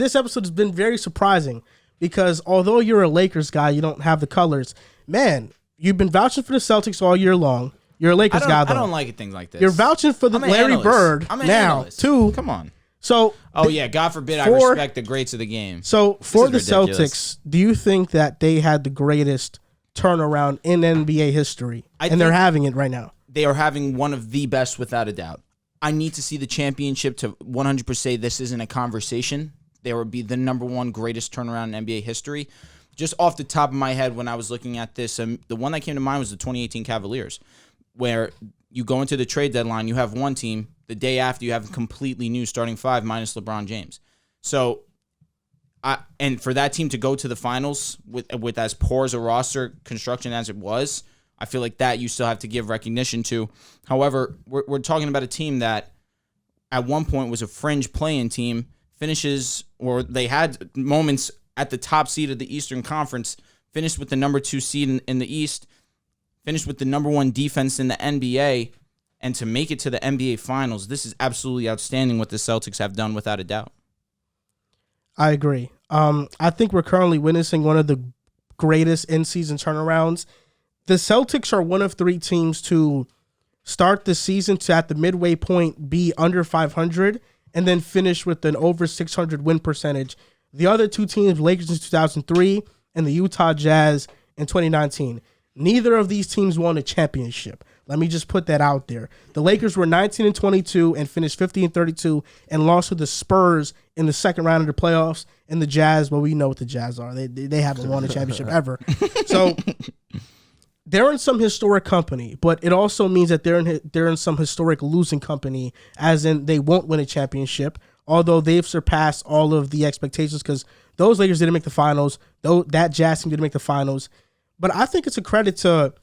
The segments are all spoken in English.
this episode has been very surprising because although you're a Lakers guy, you don't have the colors. Man, you've been vouching for the Celtics all year long. You're a Lakers guy, though. I don't like things like this. You're vouching for the Larry Bird now, too. Come on. So, God forbid I respect the greats of the game. So, for the Celtics, do you think that they had the greatest turnaround in NBA history? And they're having it right now. They are having one of the best, without a doubt. I need to see the championship to 100% say this isn't a conversation. There would be the number one greatest turnaround in NBA history. Just off the top of my head, when I was looking at this, the one that came to mind was the 2018 Cavaliers, where you go into the trade deadline, you have one team. The day after, you have a completely new starting five minus LeBron James. So, and for that team to go to the finals with as poor as a roster construction as it was, I feel like that you still have to give recognition to. However, we're talking about a team that at one point was a fringe play-in team, finishes, or they had moments at the top seed of the Eastern Conference, finished with the number 2 seed in the East, finished with the number 1 defense in the NBA, and to make it to the NBA Finals, this is absolutely outstanding what the Celtics have done without a doubt. I agree. I think we're currently witnessing one of the greatest in-season turnarounds. The Celtics are one of 3 teams to start the season to, at the midway point, be under 500 and then finish with an over 600 win percentage. The other 2 teams, Lakers in 2003 and the Utah Jazz in 2019. Neither of these teams won a championship. Let me just put that out there. The Lakers were 19-22 and finished 50-32 and lost to the Spurs in the second round of the playoffs. And the Jazz, well, we know what the Jazz are. They haven't won a championship ever. So they're in some historic company, but it also means that they're in some historic losing company, as in they won't win a championship, although they've surpassed all of the expectations because those Lakers didn't make the finals. Though that Jazz team didn't make the finals. But I think it's a credit to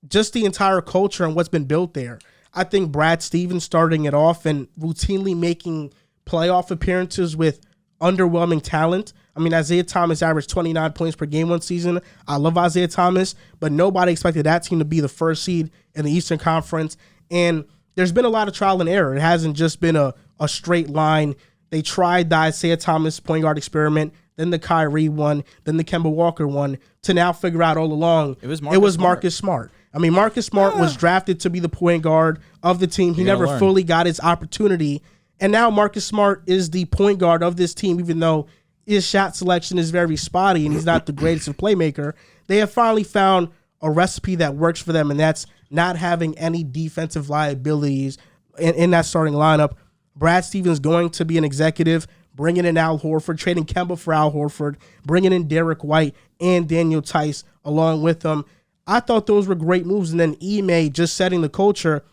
just the entire culture and what's been built there. I think Brad Stevens starting it off and routinely making playoff appearances with underwhelming talent. I mean, Isaiah Thomas averaged 29 points per game one season. I love Isaiah Thomas, but nobody expected that team to be the first seed in the Eastern Conference. And there's been a lot of trial and error. It hasn't just been a straight line. They tried the Isaiah Thomas point guard experiment, then the Kyrie one, then the Kemba Walker one, to now figure out all along it was Marcus Smart. I mean, Marcus Smart was drafted to be the point guard of the team. He never fully got his opportunity. And now Marcus Smart is the point guard of this team, even though his shot selection is very spotty and he's not the greatest of playmaker. They have finally found a recipe that works for them, and that's not having any defensive liabilities in that starting lineup. Brad Stevens going to be an executive, bringing in Al Horford, trading Kemba for Al Horford, bringing in Derek White and Daniel Tice along with them. I thought those were great moves. And then Ime just setting the culture.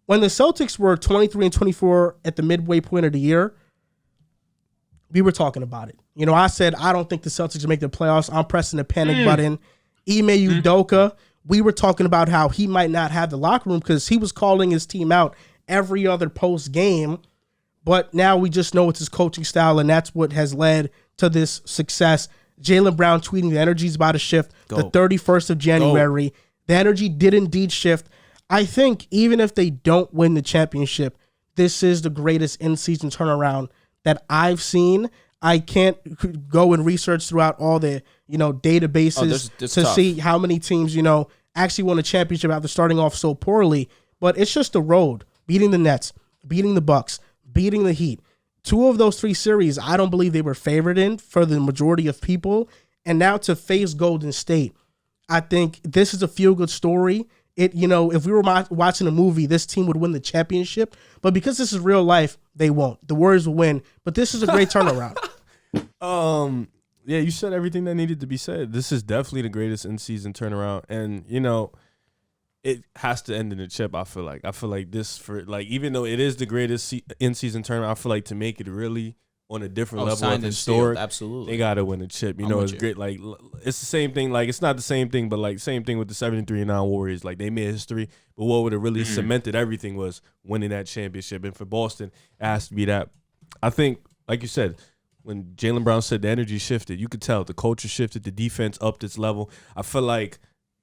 When the Celtics were 23-24 at the midway point of the year, we were talking about it. You know, I said, I don't think the Celtics will make the playoffs. I'm pressing the panic button. Ime Udoka, we were talking about how he might not have the locker room because he was calling his team out every other post game. But now we just know it's his coaching style, and that's what has led to this success. Jaylen Brown tweeting the energy is about to shift the 31st of January. The energy did indeed shift. I think even if they don't win the championship, this is the greatest in-season turnaround that I've seen. I can't go and research throughout all the databases to tough. See how many teams actually won a championship after starting off so poorly. But it's just the road, beating the Nets, beating the Bucks, beating the Heat. 2 of those 3 series, I don't believe they were favored in for the majority of people. And now to face Golden State, I think this is a feel-good story. If we were watching a movie, this team would win the championship. But because this is real life, they won't. The Warriors will win. But this is a great turnaround. Yeah, you said everything that needed to be said. This is definitely the greatest in-season turnaround. And, it has to end in a chip, I feel like this, even though it is the greatest in-season tournament, I feel like to make it really on a different level of historic, absolutely, they got to win a chip. It's great. Like, it's the same thing. Like, it's not the same thing, but, like, same thing with the 73-9 Warriors. Like, they made history, but what would have really cemented everything was winning that championship. And for Boston, it has to be that. I think, like you said, when Jaylen Brown said the energy shifted, you could tell the culture shifted, the defense upped its level. I feel like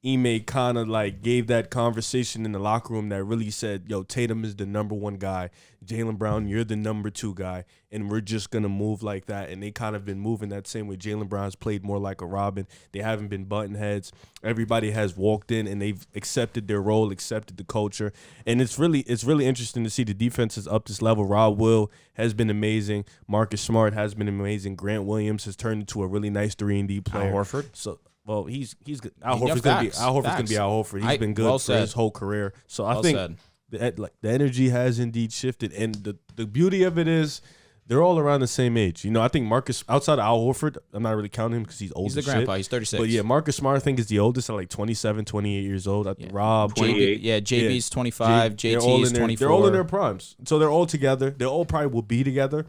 Ime kind of like gave that conversation in the locker room that really said, yo, Tatum is the number 1 guy. Jaylen Brown, you're the number 2 guy. And we're just going to move like that. And they kind of been moving that same way. Jaylen Brown's played more like a Robin. They haven't been button heads. Everybody has walked in and they've accepted their role, accepted the culture. And it's really interesting to see the defense is up this level. Rob Will has been amazing. Marcus Smart has been amazing. Grant Williams has turned into a really nice 3-and-D player. Al Horford. So, well, he's good. Al Horford's gonna be Al Horford. He's been good for his whole career. So I think the energy has indeed shifted, and the beauty of it is they're all around the same age. You know, I think Marcus, outside of Al Horford, I'm not really counting him because he's old. He's the grandpa. He's 36. But yeah, Marcus Smart I think is the oldest at like 27, 28 years old. Rob, JB, JB's 25. JT is 24. They're all in their primes, so they're all together. They all probably will be together.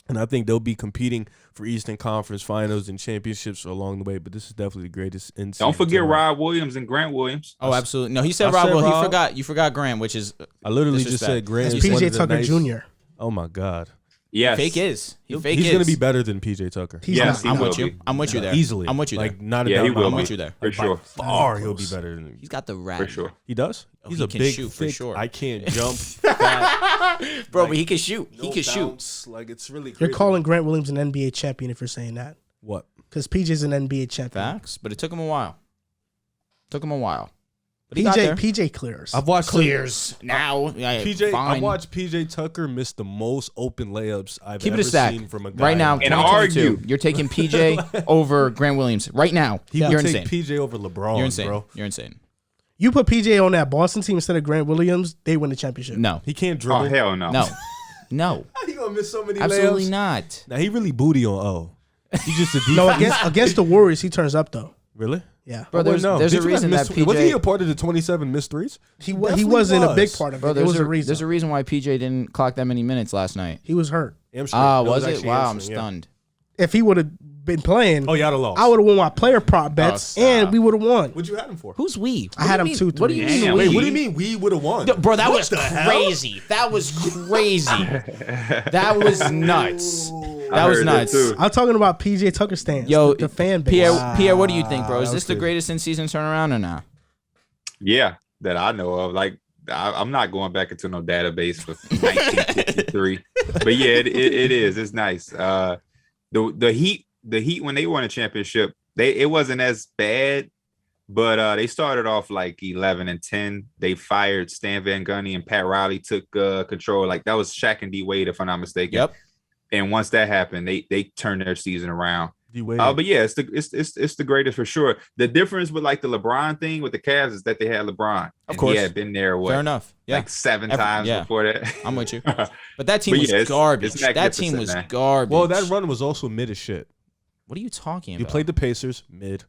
And I think they'll be competing for Eastern Conference Finals and championships along the way. But this is definitely the greatest. Don't forget Rob Williams and Grant Williams. Oh, absolutely. No, he said Rob. Well, you forgot Grant, which is I literally just said Grant. It's PJ Tucker Jr. Oh my God. Yes. Fake is. He's going to be better than PJ Tucker. I'm with you. I'm with you there. Easily. I'm with you there. Like not he will I'm with you there. For sure. Far he'll be better than him. He's got the rap. For sure. He does? He's a can big shoot, thick, for sure. I can't jump. Bro, but he can shoot. No He can shoot. bounce. Like it's really crazy. You're calling Grant Williams an NBA champion if you're saying that. What? Because PJ's an NBA champion. Facts, but it took him a while. But he got there. PJ clears. I've watched Clears now. PJ. Fine. I watched PJ Tucker miss the most open layups I've Keep it ever a stack. seen from a guy. Right now, And 2022, argue. you're taking PJ over Grant Williams. Right now, He you're would insane. take PJ over LeBron, You're insane. bro. You're insane. You put PJ on that Boston team instead of Grant Williams, they win the championship. No. He can't Oh, dribble. hell no. No. He gonna miss so many Absolutely layups. not. Now he really booty on O. He just a No, defense. against the Warriors, he turns up though. Really? Yeah, Bro, there's a Did you guys reason miss- that PJ... wasn't he a part of the 27 missed threes? he Definitely wasn't a big was. part of it. Bro, There was a there's reason. a reason why PJ didn't clock that many minutes last night. He was hurt. Hamstring. Was it? actually Wow, I'm hamstring, yeah. stunned. If he would have been playing, Oh, you had a loss. I would have won my player prop bets, stop. and we would have won. What'd you have him for? Who's we? I had him 2-3. What do you mean Damn. we? Wait, what do you mean we would have won? Bro, that What was the hell? crazy. That was crazy. That was nuts. That was heard that nuts. too. I'm talking about PJ Tucker stands. Yo, the fan base. Pierre, what do you think, bro? Is that this was the crazy. greatest in-season turnaround or not? Yeah, that I know of. Like, I'm not going back into no database for 1953. But yeah, it is. It's nice. The Heat when they won a championship, it wasn't as bad, but they started off like 11-10. They fired Stan Van Gundy and Pat Riley took control. Like that was Shaq and D Wade, if I'm not mistaken. Yep. And once that happened, they turned their season around. D-Wade. But yeah, it's the greatest for sure. The difference with like the LeBron thing with the Cavs is that they had LeBron. Of course. He had been there Fair enough. Yeah, like 7 times yeah. before that. I'm with you. But that team But was yeah, it's garbage. That magnificent, team was man. garbage. Well, that run was also mid as shit. What are you talking about? You played the Pacers mid.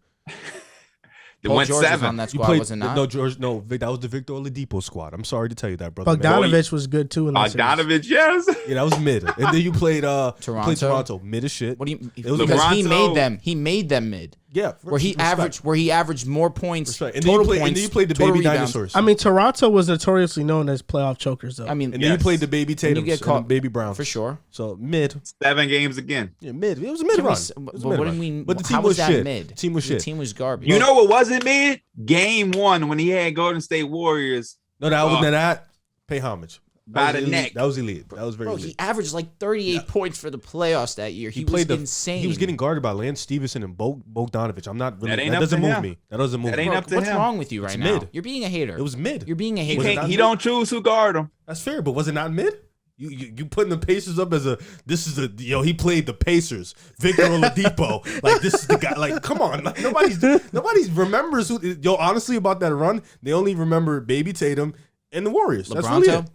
They Paul went George was 7. on that You squad, played was it not? No, George. No, Vic, that was the Victor Oladipo squad. I'm sorry to tell you that, brother. man. Bogdanovich was good too in the series. Bogdanovich, yes. Yeah, that was mid. And then you played Toronto? Toronto mid as shit. What do you? It was Because he LeBron, made so- them. He made them mid. Yeah, Where he averaged more points. Respect. And then Total you played, points. and then you played the total baby rebounds. dinosaurs. I mean, Toronto was notoriously known as playoff chokers, though. I mean, and then you Yes. played the baby and Tatum you get caught and baby Brown for sure. So mid. 7 games again. Yeah, mid. It was a mid Can we run. s- It was but a mid what do run. you mean? But the team how was that shit. mid? The team was The shit. team was garbage. You know what wasn't mid? Game 1 when he had Golden State Warriors. No, that wasn't that. Pay homage. By That was the elite. neck. That was elite. That was very Bro, elite. he averaged like 38 points for the playoffs that year. He was insane. He was getting guarded by Lance Stevenson and Bogdanovich. I'm not really. That ain't That up doesn't to move him. me. That doesn't move That me. ain't Bro, up to what's him. wrong with you right It's now? mid. You're being a hater. It was mid. You're being a He, hater. Was it can't, not he mid? don't choose who guard him. That's fair, but was it not mid? You putting the Pacers up as he played the Pacers. Victor Oladipo. Like this is the guy. Like come on, like, nobody's remembers who. Yo, honestly about that run, they only remember Baby Tatum and the Warriors. That's really LeBronto? it.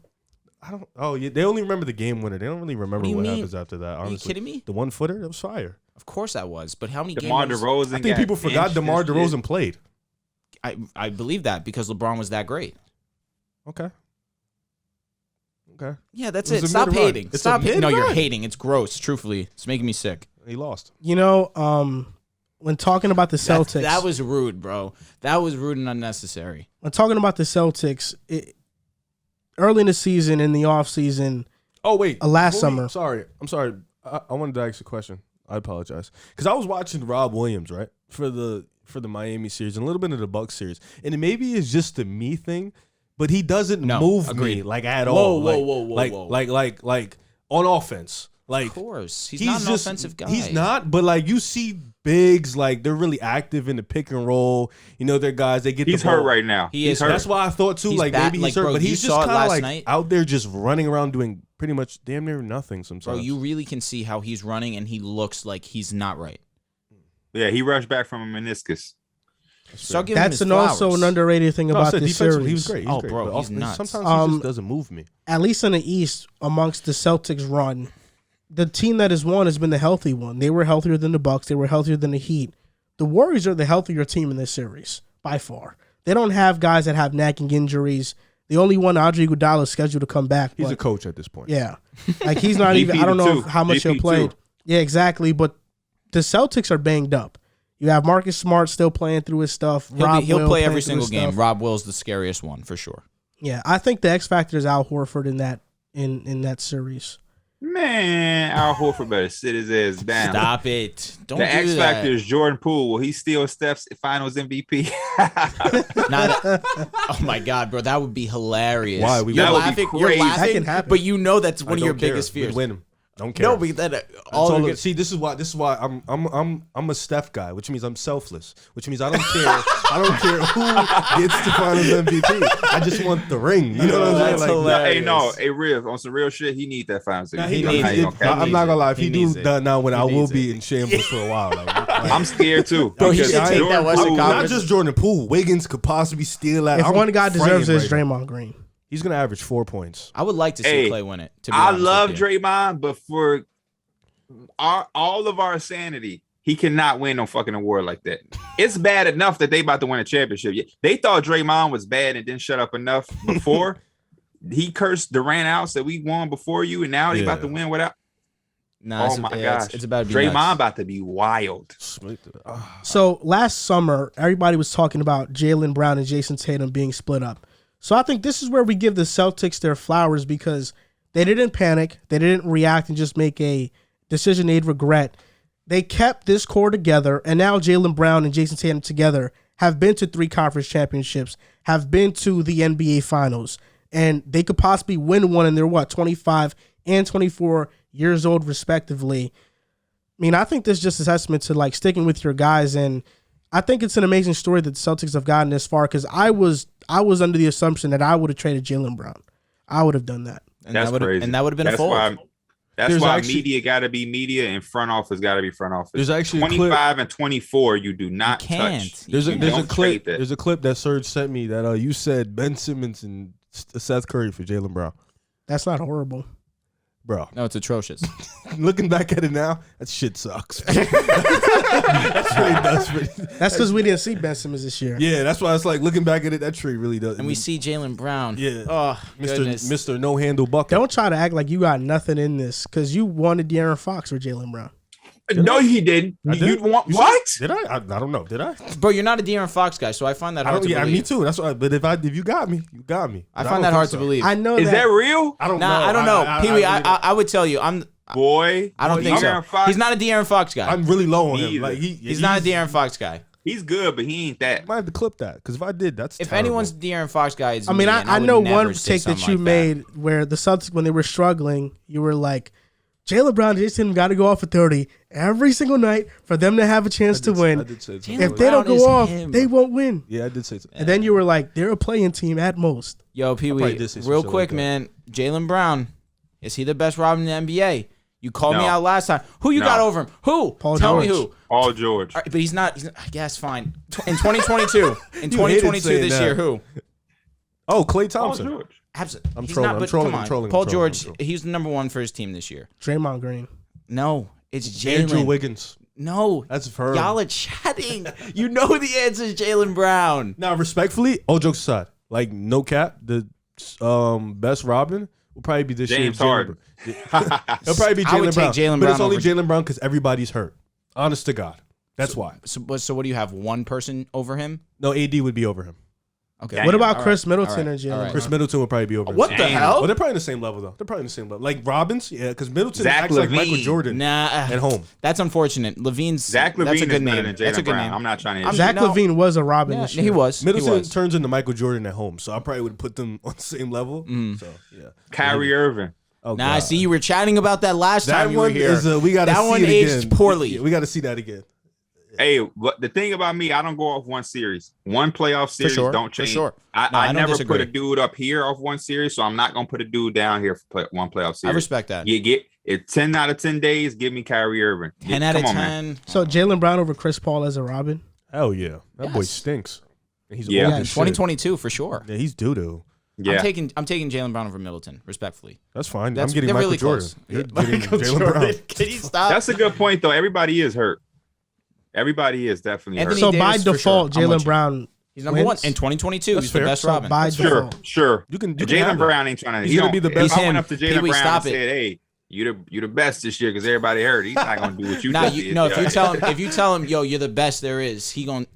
I don't. Oh yeah, they only remember the game winner. They don't really remember What do you what mean? happens after that. Are you Honestly, kidding me? the 1-footer that was fire. Of course that was. But how many DeMar games? DeRozan. I think people forgot DeMar DeRozan played. I believe that because LeBron was that great. Okay. Yeah, that's It was it. a Stop mid-run. hating. It's Stop a hating. No, you're mid-run. hating. It's gross. Truthfully, it's making me sick. He lost. You know, when talking about the Celtics, That was rude, bro. That was rude and unnecessary. when talking about the Celtics, early in the season, in the offseason, Oh wait, last before we- summer. I'm sorry. I wanted to ask you a question. I apologize. Because I was watching Rob Williams, right, for the Miami series and a little bit of the Bucks series, and maybe it's just a me thing, but he doesn't move me like at all. Like on offense. Like, of course, he's not an offensive guy. He's not, but like you see bigs, like they're really active in the pick and roll. You know, they're guys. They get. He's the ball. hurt right now. He's hurt. That's why I thought too. Like maybe he's hurt, bro, but he's just kind of like night. out there just running around doing pretty much damn near nothing sometimes. Bro, you really can see how he's running, and he looks like he's not right. Yeah, he rushed back from a meniscus. Start giving him his also an underrated thing about this series. He was great. Oh, bro, he's nuts. Sometimes he just doesn't move me. At least in the East, amongst the Celtics run, the team that has won has been the healthy one. They were healthier than the Bucks. They were healthier than the Heat. The Warriors are the healthier team in this series, by far. They don't have guys that have nagging injuries. The only one, Andre Iguodala, is scheduled to come back. He's a coach at this point. Yeah. Like, he's not even, I don't know how much he'll play. Yeah, exactly. But the Celtics are banged up. You have Marcus Smart still playing through his stuff. He'll play every single game. Rob Will's the scariest one, for sure. Yeah, I think the X factor is Al Horford in that series. Man, Al Horford better sit his ass down. Stop it. Don't the do X that. factor is Jordan Poole. Will he steal Steph's finals MVP? Oh my God, bro. That would be hilarious. Why? You're laughing, That can happen. but you know that's one of your biggest fears. We'd win him. Don't care. No, but that see, this is why I'm a Steph guy, which means I'm selfless, which means I don't care. I don't care who gets the Finals MVP. I just want the ring. You know what I'm saying? Like, hey, Riv, on some real shit, he need that Finals MVP. I'm not gonna lie. If he do that now, when I will it. be in shambles for a while. Like, I'm scared too. Bro, he should take that Western not Conference. just Jordan Poole. Wiggins could possibly steal that. If one guy deserves it, it's right Draymond Green. He's gonna average 4 points. I would like to see Clay win it. To be I honest love with you. Draymond, but for all of our sanity, he cannot win no fucking award like that. It's bad enough that they about to win a championship. They thought Draymond was bad and didn't shut up enough before. He cursed Durant out, said we won before you, and now they about to win without. Nah, oh my gosh, it's about to be Draymond nuts. about to be wild. So last summer, everybody was talking about Jaylen Brown and Jayson Tatum being split up. So I think this is where we give the Celtics their flowers because they didn't panic. They didn't react and just make a decision they'd regret. They kept this core together, and now Jaylen Brown and Jayson Tatum together have been to 3 conference championships, have been to the NBA Finals, and they could possibly win one in their, 25 and 24 years old, respectively. I mean, I think this is just a testament to, like, sticking with your guys, and I think it's an amazing story that the Celtics have gotten this far because I was under the assumption that I would have traded Jaylen Brown. I would have done that. And That's crazy. And that would have been a fold. That's why media got to be media and front office got to be front office. There's actually 25 and 24. You do not touch. There's a clip. There's a clip that Serge sent me that you said Ben Simmons and Seth Curry for Jaylen Brown. That's not horrible. Bro. No, it's atrocious. Looking back at it now, that shit sucks. That's really does. That's because we didn't see Ben Simmons this year. Yeah, that's why it's like looking back at it, that trade really does. And we see Jaylen Brown. Yeah. Oh, Mr. No Handle Bucket. Don't try to act like you got nothing in this because you wanted De'Aaron Fox or Jaylen Brown. No, he didn't. You want what? Did I? I don't know. Did I? Bro, you're not a De'Aaron Fox guy, so I find that hard to believe. Me too. That's why. But if you got me, you got me. I find that hard to believe. I know. Is that real? I don't know. I don't know. Pee Wee, I would tell you. I don't think so. Fox, he's not a De'Aaron Fox guy. I'm really low on him. Either. Like he's not a De'Aaron Fox guy. He's good, but he ain't that. I might have to clip that because if I did, that's if terrible. anyone's De'Aaron Fox guy, it's I mean, me, I would know never one say take that something you like made where the Celtics, when they were struggling, you were like, Jaylen Brown and Jayson got to go off for 30 every single night for them to have a chance to win. I did say If they don't go off, they won't win. Yeah, I did say so. And then you were like, they're a playing team at most. Yo, Pee Wee, real quick, like man. Jaylen Brown, is he the best Robin in the NBA? You called me No. out last time. Who you got over him? Who? Paul Tell George. me who. Paul George. All right, but he's not. I guess fine. In 2022, in 2022 saying this that. year, who? Oh, Klay Paul Thompson. George. I'm He's trolling, not, I'm but trolling, come I'm on. trolling, Paul I'm trolling, George, I'm trolling. he's the number one for his team this year. Draymond Green. No, it's Andrew Jaylen. Wiggins. No, That's firm. y'all are chatting. You know the answer is Jaylen Brown. Now, respectfully, all jokes aside, like no cap, the best Robin will probably be this James year. Harden. It'll probably be I would Jaylen Brown. take Jaylen But Brown it's only over- Jaylen Brown because everybody's hurt. Honest to God. That's why. So what do you have? One person over him? No, AD would be over him. Okay. Damn. What about All Chris right. Middleton All and Jalen right. Brown? Chris Middleton would probably be over. What the Damn. hell? Well, they're probably in the same level though. They're probably in the same level. Like Robbins, yeah, because Middleton Zach acts like LaVine. Michael Jordan Nah, at home. that's unfortunate. Levine's Zach That's a LaVine good is name. better than That's a Jalen good Brown. name. I'm not trying to. Zach No. LaVine was a Robin Yeah, this year. he was. Middleton He was. turns into Michael Jordan at home, so I probably would put them on the same level. So yeah, Kyrie Irving. Oh, Nah, God. see, you were chatting about that last that time you were one here. is we got to That see one it aged again. poorly. Yeah, we got to see that again. Hey, but the thing about me, I don't go off one series. One playoff series sure, don't for change. sure. I No, I don't never disagree. put a dude up here off one series, so I'm not gonna put a dude down here for one playoff series. I respect that. You get it 10 out of 10 days, give me Kyrie Irving. 10 out of Come 10. on, man. So Jalen Brown over Chris Paul as a Robin. Hell yeah, that boy Yes. stinks. And he's Yeah. old Yeah, as shit. 2022 for sure. Yeah, he's doo doo. Yeah. I'm taking Jalen Brown over Middleton, respectfully. That's fine. That's, I'm getting they're Michael really Jordan. close. You're Yeah, getting Michael Jalen Jordan. Brown. Can you stop? That's a good point though. Everybody is hurt. Everybody is definitely Anthony So hurt. by Davis for default, sure. I'm with Jalen you. Brown. He's number one wins? in 2022. That's He's fair. the best So Robin. by Sure, default, sure. You can Jalen have Brown ain't trying to. He's gonna be the best. If I He's went him. up to Pee-wee, Jalen Brown stop and it. said, "Hey, you the best this year because everybody hurt," he's not gonna do what you Nah, did. no. If you tell him, yo, you're the best there is, he gon'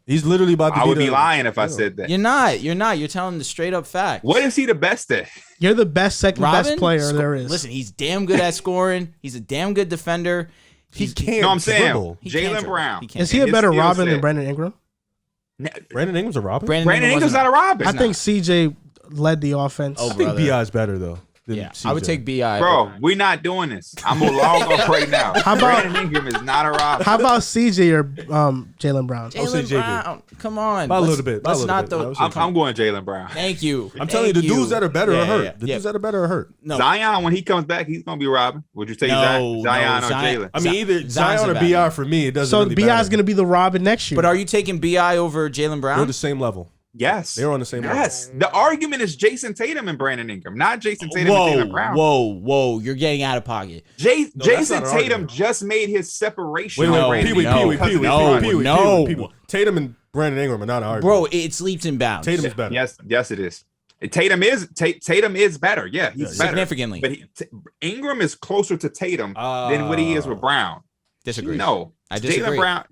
He's literally about to I be would be the- lying if I said that. You're not. You're telling him the straight up fact. What is he the best at? you're the best, second Robin? best player there is. Listen, he's damn good at scoring. He's a damn good defender. He He's- can't. No, I'm saying dribble. he can't Jalen dribble. Brown. He can't. Is he a And his better skill Robin than set. Brandon Ingram? Brandon Ingram's a Robin. Brandon Ingram's wasn't- not a Robin. I think CJ led the offense. Oh, I think brother. Bi's better though. Than Yeah, CJ. I would take Bi. Bro, we're not doing this. I'm gonna log off right now. How about- Brandon Ingram is not a Robin. How about CJ or Jalen Brown? I'll say Jalen JB. Brown. Come on. By a Let's- little bit. By a Let's little not bit. throw. I was I'm going Jalen Brown. Thank you. I'm telling you, the dudes that are better are hurt. Yeah, The yeah. dudes that are better are hurt. No. Zion, when he comes back, he's gonna be Robin. Would you take No, Zion no, or Zion- Jalen? I mean, either Zion's Zion a or bad Bi man. for me. It doesn't So really Bi's matter. going to be the Robin next year. But are you taking Bi over Jalen Brown? They're the same level. Yes. They're on the same level. Yes. The argument is Jason Tatum and Brandon Ingram, not Jason Tatum Whoa, and Jalen Brown. whoa! You're getting out of pocket. that's Jason not an Tatum argument. just made his separation. Wait, on wait, Brandon Pee-wee, Ingram Pee-wee, because of Pee-wee, his no, Pee-wee, run. no. Pee-wee. Tatum and Brandon Ingram are not an argument. Bro, it's leaps and bounds. Tatum's better. Yes, it is. Tatum is better. Yeah, he's better. Significantly. But Ingram is closer to Tatum than what he is with Brown. Disagree. No, I disagree. Jalen Brown.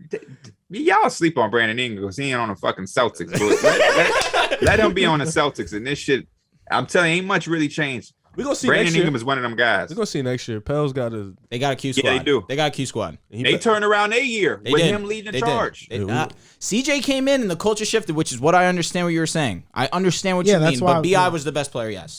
Y'all sleep on Brandon Ingram because he ain't on the fucking Celtics. But let him be on the Celtics and this shit. I'm telling you, ain't much really changed. We're going to see Brandon next year. Ingram is one of them guys. We're going to see next year. Pell's got to. They got a Q squad. they do. They got a Q squad. They turned around their year They with did. him leading They the did. charge. CJ came in and the culture shifted, which is what I understand what you were saying. I understand what Yeah, you that's mean, why- but Bi was the best player, yes.